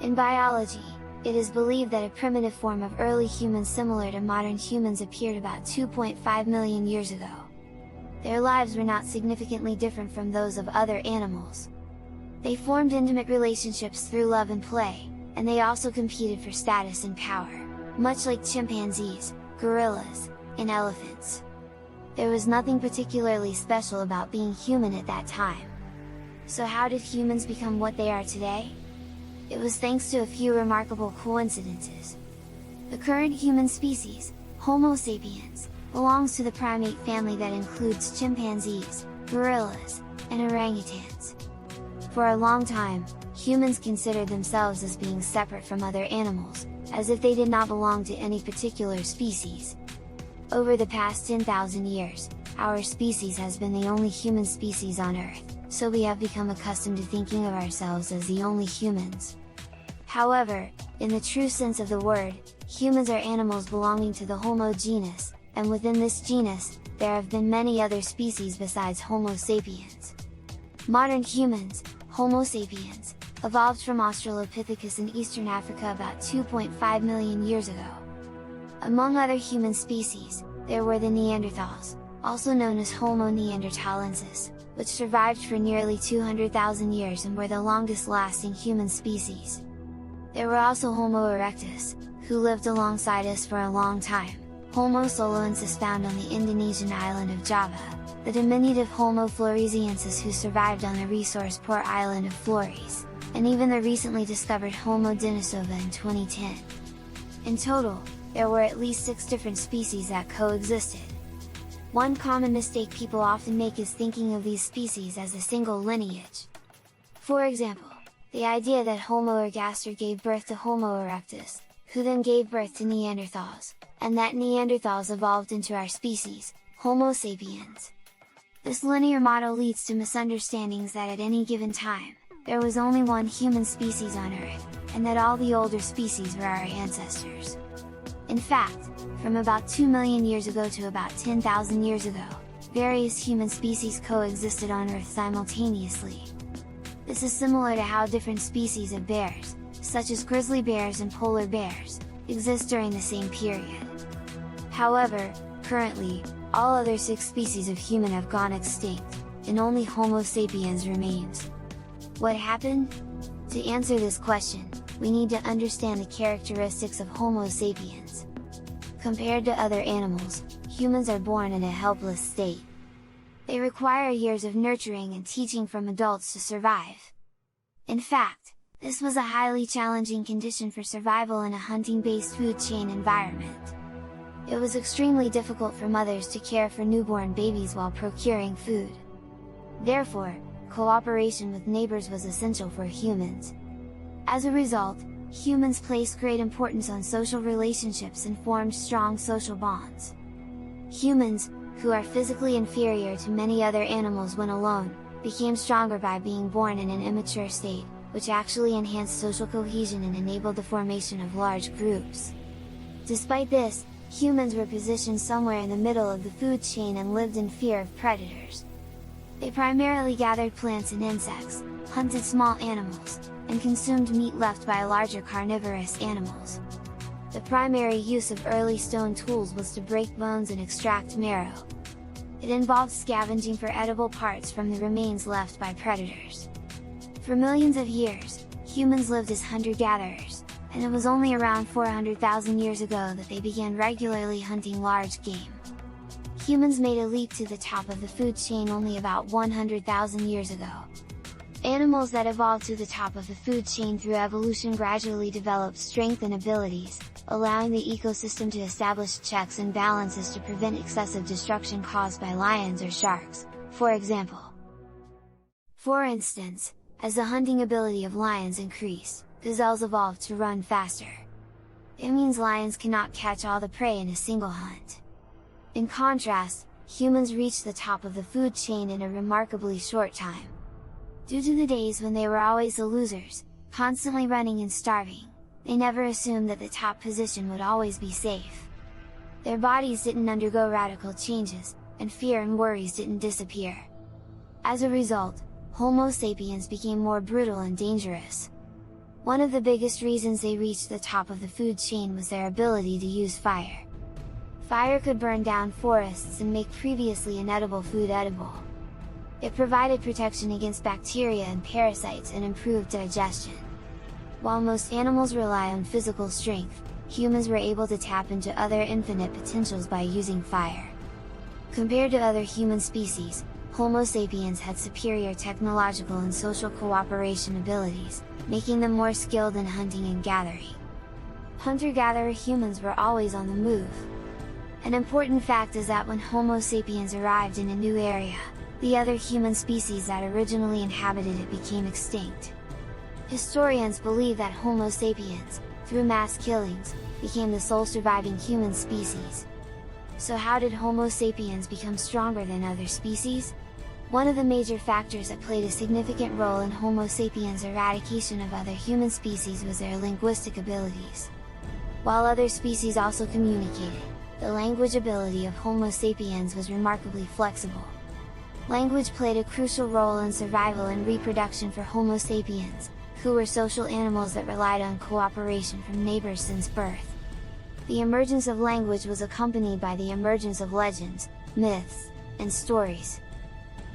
In biology, it is believed that a primitive form of early humans similar to modern humans appeared about 2.5 million years ago. Their lives were not significantly different from those of other animals. They formed intimate relationships through love and play, and they also competed for status and power, much like chimpanzees, gorillas, and elephants. There was nothing particularly special about being human at that time. So how did humans become what they are today? It was thanks to a few remarkable coincidences. The current human species, Homo sapiens, belongs to the primate family that includes chimpanzees, gorillas, and orangutans. For a long time, humans considered themselves as being separate from other animals, as if they did not belong to any particular species. Over the past 10,000 years, our species has been the only human species on Earth, so we have become accustomed to thinking of ourselves as the only humans. However, in the true sense of the word, humans are animals belonging to the Homo genus, and within this genus, there have been many other species besides Homo sapiens. Modern humans, Homo sapiens, evolved from Australopithecus in eastern Africa about 2.5 million years ago. Among other human species, there were the Neanderthals, also known as Homo neanderthalensis, which survived for nearly 200,000 years and were the longest-lasting human species. There were also Homo erectus, who lived alongside us for a long time, Homo soloensis found on the Indonesian island of Java, the diminutive Homo floresiensis who survived on the resource-poor island of Flores, and even the recently discovered Homo denisova in 2010. In total, there were at least 6 different species that coexisted. One common mistake people often make is thinking of these species as a single lineage. For example, the idea that Homo ergaster gave birth to Homo erectus, who then gave birth to Neanderthals, and that Neanderthals evolved into our species, Homo sapiens. This linear model leads to misunderstandings that at any given time, there was only one human species on Earth, and that all the older species were our ancestors. In fact, from about 2 million years ago to about 10,000 years ago, various human species coexisted on Earth simultaneously. This is similar to how different species of bears, such as grizzly bears and polar bears, exist during the same period. However, currently, all other 6 species of human have gone extinct, and only Homo sapiens remains. What happened? To answer this question, we need to understand the characteristics of Homo sapiens. Compared to other animals, humans are born in a helpless state. They require years of nurturing and teaching from adults to survive. In fact, this was a highly challenging condition for survival in a hunting-based food chain environment. It was extremely difficult for mothers to care for newborn babies while procuring food. Therefore, cooperation with neighbors was essential for humans. As a result, humans placed great importance on social relationships and formed strong social bonds. Humans, who are physically inferior to many other animals when alone, became stronger by being born in an immature state, which actually enhanced social cohesion and enabled the formation of large groups. Despite this, humans were positioned somewhere in the middle of the food chain and lived in fear of predators. They primarily gathered plants and insects, hunted small animals, and consumed meat left by larger carnivorous animals. The primary use of early stone tools was to break bones and extract marrow. It involved scavenging for edible parts from the remains left by predators. For millions of years, humans lived as hunter-gatherers, and it was only around 400,000 years ago that they began regularly hunting large game. Humans made a leap to the top of the food chain only about 100,000 years ago. Animals that evolved to the top of the food chain through evolution gradually developed strength and abilities, allowing the ecosystem to establish checks and balances to prevent excessive destruction caused by lions or sharks, for example. For instance, as the hunting ability of lions increased, gazelles evolved to run faster. It means lions cannot catch all the prey in a single hunt. In contrast, humans reached the top of the food chain in a remarkably short time. Due to the days when they were always the losers, constantly running and starving, they never assumed that the top position would always be safe. Their bodies didn't undergo radical changes, and fear and worries didn't disappear. As a result, Homo sapiens became more brutal and dangerous. One of the biggest reasons they reached the top of the food chain was their ability to use fire. Fire could burn down forests and make previously inedible food edible. It provided protection against bacteria and parasites and improved digestion. While most animals rely on physical strength, humans were able to tap into other infinite potentials by using fire. Compared to other human species, Homo sapiens had superior technological and social cooperation abilities, making them more skilled in hunting and gathering. Hunter-gatherer humans were always on the move. An important fact is that when Homo sapiens arrived in a new area, the other human species that originally inhabited it became extinct. Historians believe that Homo sapiens, through mass killings, became the sole surviving human species. So how did Homo sapiens become stronger than other species? One of the major factors that played a significant role in Homo sapiens' eradication of other human species was their linguistic abilities. While other species also communicated, the language ability of Homo sapiens was remarkably flexible. Language played a crucial role in survival and reproduction for Homo sapiens, who were social animals that relied on cooperation from neighbors since birth. The emergence of language was accompanied by the emergence of legends, myths, and stories.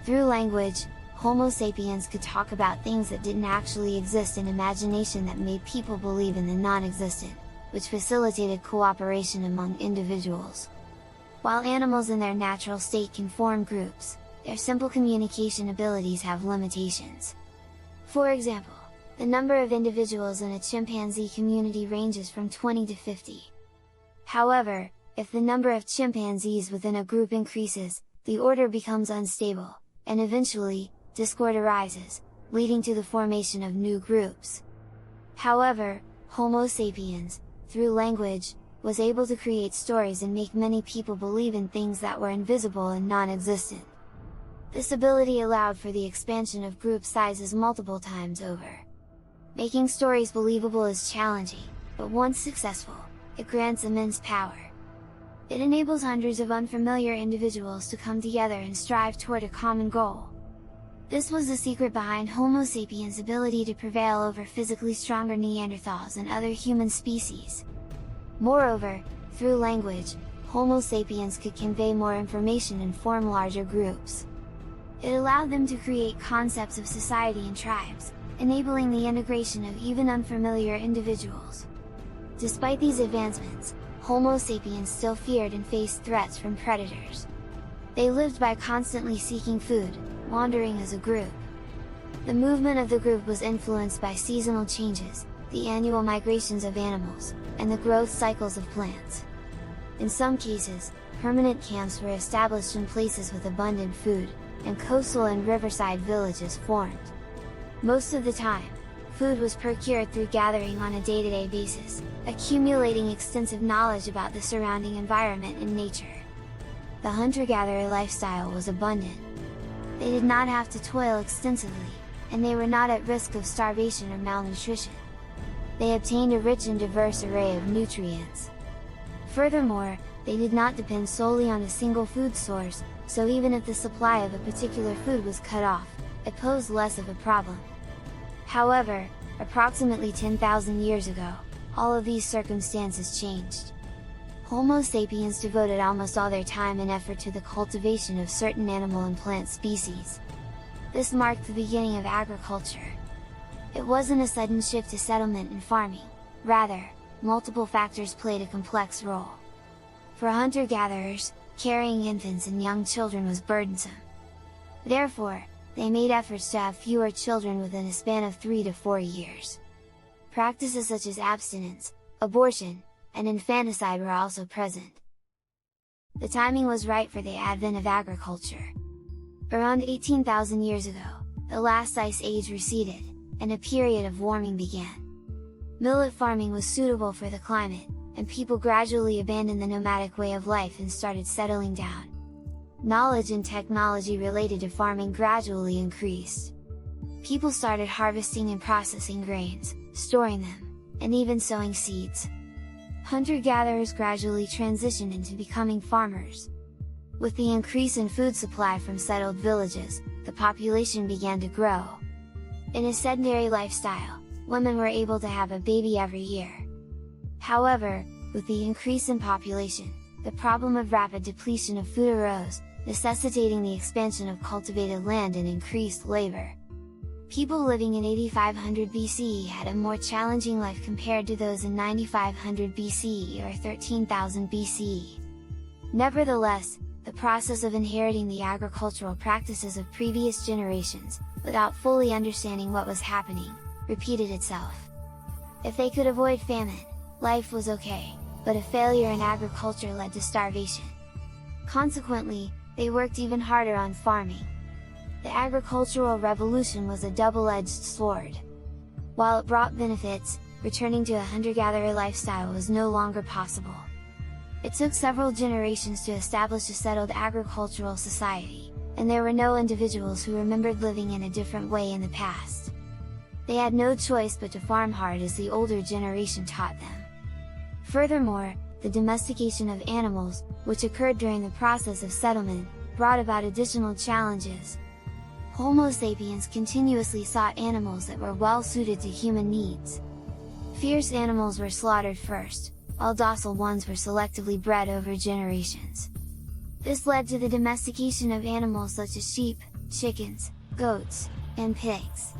Through language, Homo sapiens could talk about things that didn't actually exist in imagination that made people believe in the non-existent, which facilitated cooperation among individuals. While animals in their natural state can form groups, their simple communication abilities have limitations. For example, the number of individuals in a chimpanzee community ranges from 20 to 50. However, if the number of chimpanzees within a group increases, the order becomes unstable, and eventually, discord arises, leading to the formation of new groups. However, Homo sapiens, through language, was able to create stories and make many people believe in things that were invisible and non-existent. This ability allowed for the expansion of group sizes multiple times over. Making stories believable is challenging, but once successful, it grants immense power. It enables hundreds of unfamiliar individuals to come together and strive toward a common goal. This was the secret behind Homo sapiens' ability to prevail over physically stronger Neanderthals and other human species. Moreover, through language, Homo sapiens could convey more information and form larger groups. It allowed them to create concepts of society and tribes, enabling the integration of even unfamiliar individuals. Despite these advancements, Homo sapiens still feared and faced threats from predators. They lived by constantly seeking food, wandering as a group. The movement of the group was influenced by seasonal changes, the annual migrations of animals, and the growth cycles of plants. In some cases, permanent camps were established in places with abundant food, and coastal and riverside villages formed. Most of the time, food was procured through gathering on a day-to-day basis, accumulating extensive knowledge about the surrounding environment and nature. The hunter-gatherer lifestyle was abundant. They did not have to toil extensively, and they were not at risk of starvation or malnutrition. They obtained a rich and diverse array of nutrients. Furthermore, they did not depend solely on a single food source, so even if the supply of a particular food was cut off, it posed less of a problem. However, approximately 10,000 years ago, all of these circumstances changed. Homo sapiens devoted almost all their time and effort to the cultivation of certain animal and plant species. This marked the beginning of agriculture. It wasn't a sudden shift to settlement and farming, rather, multiple factors played a complex role. For hunter-gatherers, carrying infants and young children was burdensome. Therefore, they made efforts to have fewer children within a span of 3 to 4 years. Practices such as abstinence, abortion, and infanticide were also present. The timing was right for the advent of agriculture. Around 18,000 years ago, the last ice age receded, and a period of warming began. Millet farming was suitable for the climate, and people gradually abandoned the nomadic way of life and started settling down. Knowledge and technology related to farming gradually increased. People started harvesting and processing grains, storing them, and even sowing seeds. Hunter-gatherers gradually transitioned into becoming farmers. With the increase in food supply from settled villages, the population began to grow. In a sedentary lifestyle, women were able to have a baby every year. However, with the increase in population, the problem of rapid depletion of food arose, necessitating the expansion of cultivated land and increased labor. People living in 8500 BCE had a more challenging life compared to those in 9500 BCE or 13,000 BCE. Nevertheless, the process of inheriting the agricultural practices of previous generations, without fully understanding what was happening, repeated itself. If they could avoid famine, life was okay, but a failure in agriculture led to starvation. Consequently, they worked even harder on farming. The agricultural revolution was a double-edged sword. While it brought benefits, returning to a hunter-gatherer lifestyle was no longer possible. It took several generations to establish a settled agricultural society, and there were no individuals who remembered living in a different way in the past. They had no choice but to farm hard as the older generation taught them. Furthermore, the domestication of animals, which occurred during the process of settlement, brought about additional challenges. Homo sapiens continuously sought animals that were well suited to human needs. Fierce animals were slaughtered first, while docile ones were selectively bred over generations. This led to the domestication of animals such as sheep, chickens, goats, and pigs.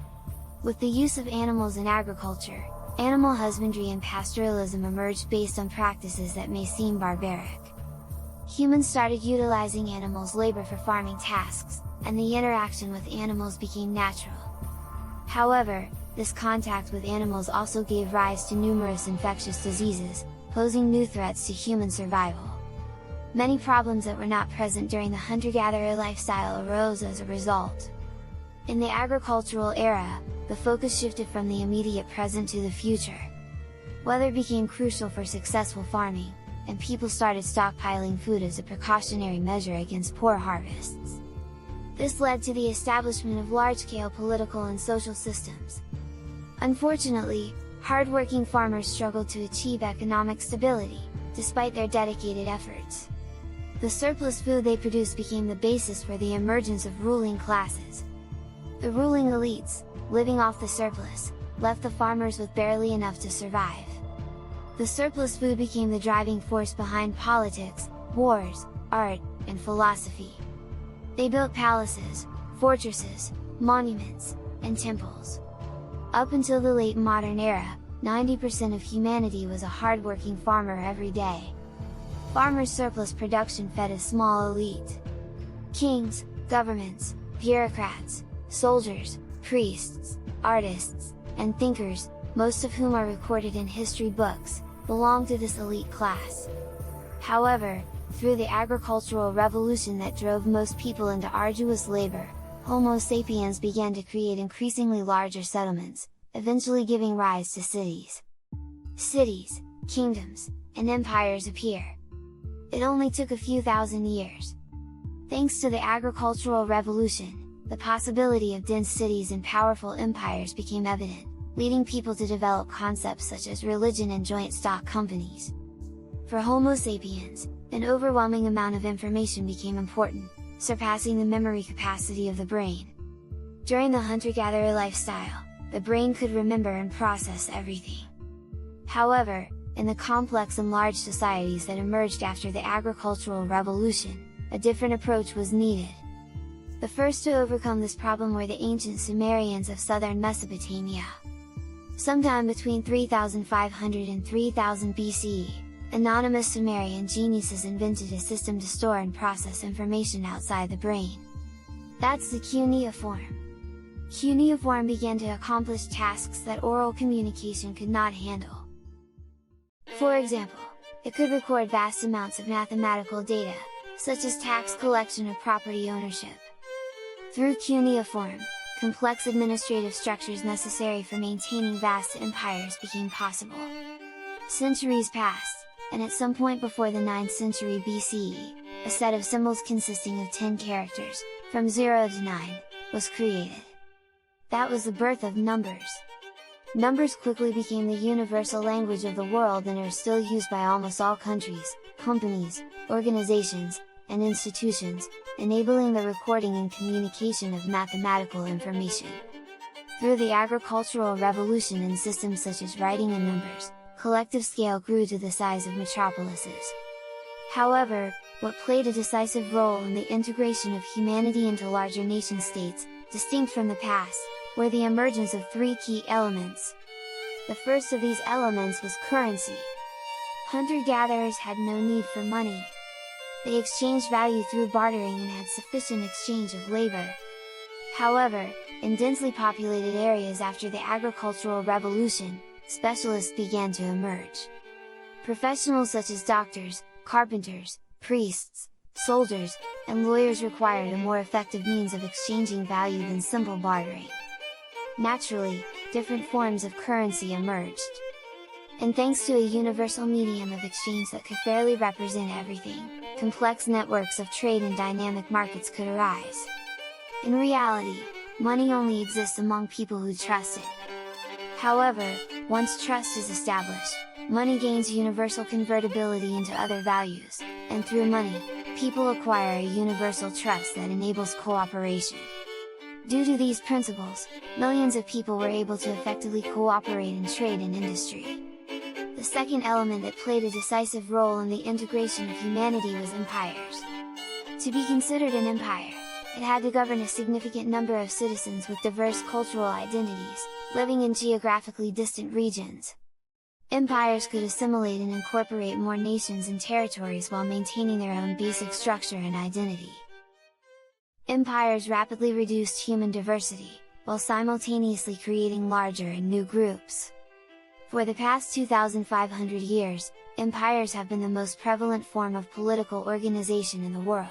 With the use of animals in agriculture, animal husbandry and pastoralism emerged based on practices that may seem barbaric. Humans started utilizing animals' labor for farming tasks, and the interaction with animals became natural. However, this contact with animals also gave rise to numerous infectious diseases, posing new threats to human survival. Many problems that were not present during the hunter-gatherer lifestyle arose as a result. In the agricultural era, the focus shifted from the immediate present to the future. Weather became crucial for successful farming, and people started stockpiling food as a precautionary measure against poor harvests. This led to the establishment of large-scale political and social systems. Unfortunately, hard-working farmers struggled to achieve economic stability, despite their dedicated efforts. The surplus food they produced became the basis for the emergence of ruling classes. The ruling elites, living off the surplus, left the farmers with barely enough to survive. The surplus food became the driving force behind politics, wars, art, and philosophy. They built palaces, fortresses, monuments, and temples. Up until the late modern era, 90% of humanity was a hard-working farmer every day. Farmers' surplus production fed a small elite. Kings, governments, bureaucrats, soldiers, priests, artists, and thinkers, most of whom are recorded in history books, belonged to this elite class. However, through the agricultural revolution that drove most people into arduous labor, Homo sapiens began to create increasingly larger settlements, eventually giving rise to cities. Cities, kingdoms, and empires appear. It only took a few thousand years. Thanks to the agricultural revolution, the possibility of dense cities and powerful empires became evident, leading people to develop concepts such as religion and joint stock companies. For Homo sapiens, an overwhelming amount of information became important, surpassing the memory capacity of the brain. During the hunter-gatherer lifestyle, the brain could remember and process everything. However, in the complex and large societies that emerged after the agricultural revolution, a different approach was needed. The first to overcome this problem were the ancient Sumerians of southern Mesopotamia. Sometime between 3500 and 3000 BCE, anonymous Sumerian geniuses invented a system to store and process information outside the brain. That's the cuneiform. Cuneiform began to accomplish tasks that oral communication could not handle. For example, it could record vast amounts of mathematical data, such as tax collection or property ownership. Through cuneiform, complex administrative structures necessary for maintaining vast empires became possible. Centuries passed, and at some point before the 9th century BCE, a set of symbols consisting of 10 characters, from 0 to 9, was created. That was the birth of numbers. Numbers quickly became the universal language of the world and are still used by almost all countries, companies, organizations, and institutions, enabling the recording and communication of mathematical information. Through the agricultural revolution and systems such as writing and numbers, collective scale grew to the size of metropolises. However, what played a decisive role in the integration of humanity into larger nation-states, distinct from the past, were the emergence of three key elements. The first of these elements was currency. Hunter-gatherers had no need for money. They exchanged value through bartering and had sufficient exchange of labor. However, in densely populated areas after the agricultural revolution, specialists began to emerge. Professionals such as doctors, carpenters, priests, soldiers, and lawyers required a more effective means of exchanging value than simple bartering. Naturally, different forms of currency emerged. And thanks to a universal medium of exchange that could fairly represent everything, complex networks of trade and dynamic markets could arise. In reality, money only exists among people who trust it. However, once trust is established, money gains universal convertibility into other values, and through money, people acquire a universal trust that enables cooperation. Due to these principles, millions of people were able to effectively cooperate in trade and industry. The second element that played a decisive role in the integration of humanity was empires. To be considered an empire, it had to govern a significant number of citizens with diverse cultural identities, living in geographically distant regions. Empires could assimilate and incorporate more nations and territories while maintaining their own basic structure and identity. Empires rapidly reduced human diversity, while simultaneously creating larger and new groups. For the past 2,500 years, empires have been the most prevalent form of political organization in the world.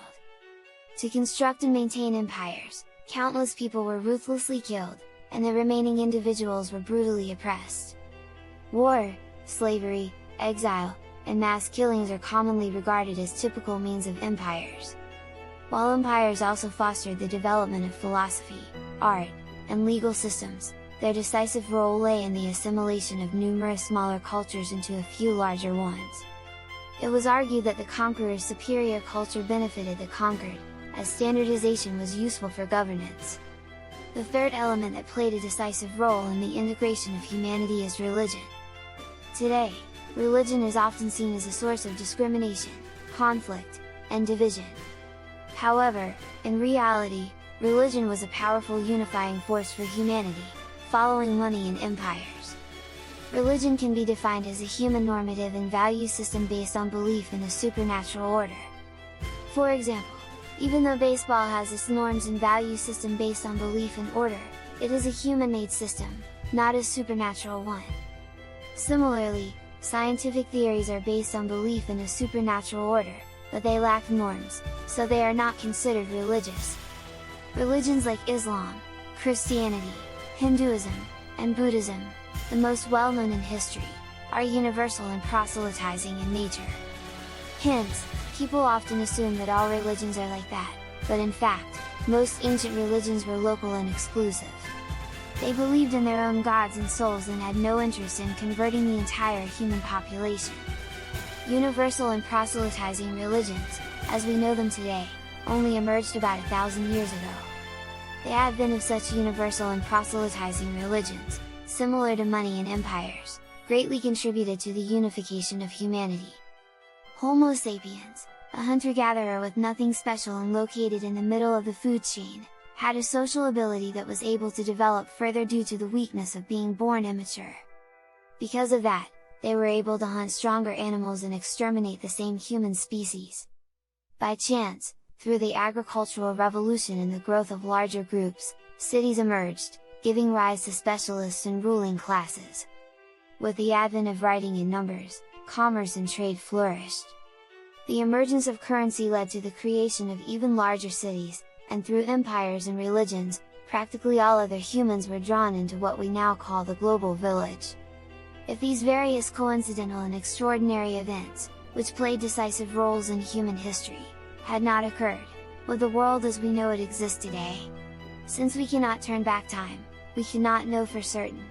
To construct and maintain empires, countless people were ruthlessly killed, and the remaining individuals were brutally oppressed. War, slavery, exile, and mass killings are commonly regarded as typical means of empires. While empires also fostered the development of philosophy, art, and legal systems, their decisive role lay in the assimilation of numerous smaller cultures into a few larger ones. It was argued that the conqueror's superior culture benefited the conquered, as standardization was useful for governance. The third element that played a decisive role in the integration of humanity is religion. Today, religion is often seen as a source of discrimination, conflict, and division. However, in reality, religion was a powerful unifying force for humanity, following money and empires. Religion can be defined as a human normative and value system based on belief in a supernatural order. For example, even though baseball has its norms and value system based on belief and order, it is a human-made system, not a supernatural one. Similarly, scientific theories are based on belief in a supernatural order, but they lack norms, so they are not considered religious. Religions like Islam, Christianity, Hinduism, and Buddhism, the most well-known in history, are universal and proselytizing in nature. Hence, people often assume that all religions are like that, but in fact, most ancient religions were local and exclusive. They believed in their own gods and souls and had no interest in converting the entire human population. Universal and proselytizing religions, as we know them today, only emerged about 1,000 years ago. The advent of such universal and proselytizing religions, similar to money and empires, greatly contributed to the unification of humanity. Homo sapiens, a hunter-gatherer with nothing special and located in the middle of the food chain, had a social ability that was able to develop further due to the weakness of being born immature. Because of that, they were able to hunt stronger animals and exterminate the same human species. By chance, through the agricultural revolution and the growth of larger groups, cities emerged, giving rise to specialists and ruling classes. With the advent of writing in numbers, commerce and trade flourished. The emergence of currency led to the creation of even larger cities, and through empires and religions, practically all other humans were drawn into what we now call the global village. If these various coincidental and extraordinary events, which played decisive roles in human history, had not occurred, would the world as we know it exist today? Since we cannot turn back time, we cannot know for certain.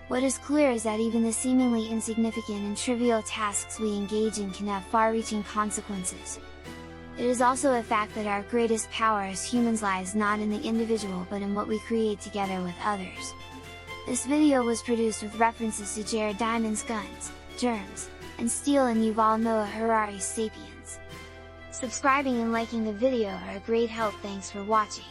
What is clear is that even the seemingly insignificant and trivial tasks we engage in can have far-reaching consequences. It is also a fact that our greatest power as humans lies not in the individual but in what we create together with others. This video was produced with references to Jared Diamond's Guns, Germs, and Steel and Yuval Noah Harari's Sapiens. Subscribing and liking the video are a great help. Thanks for watching.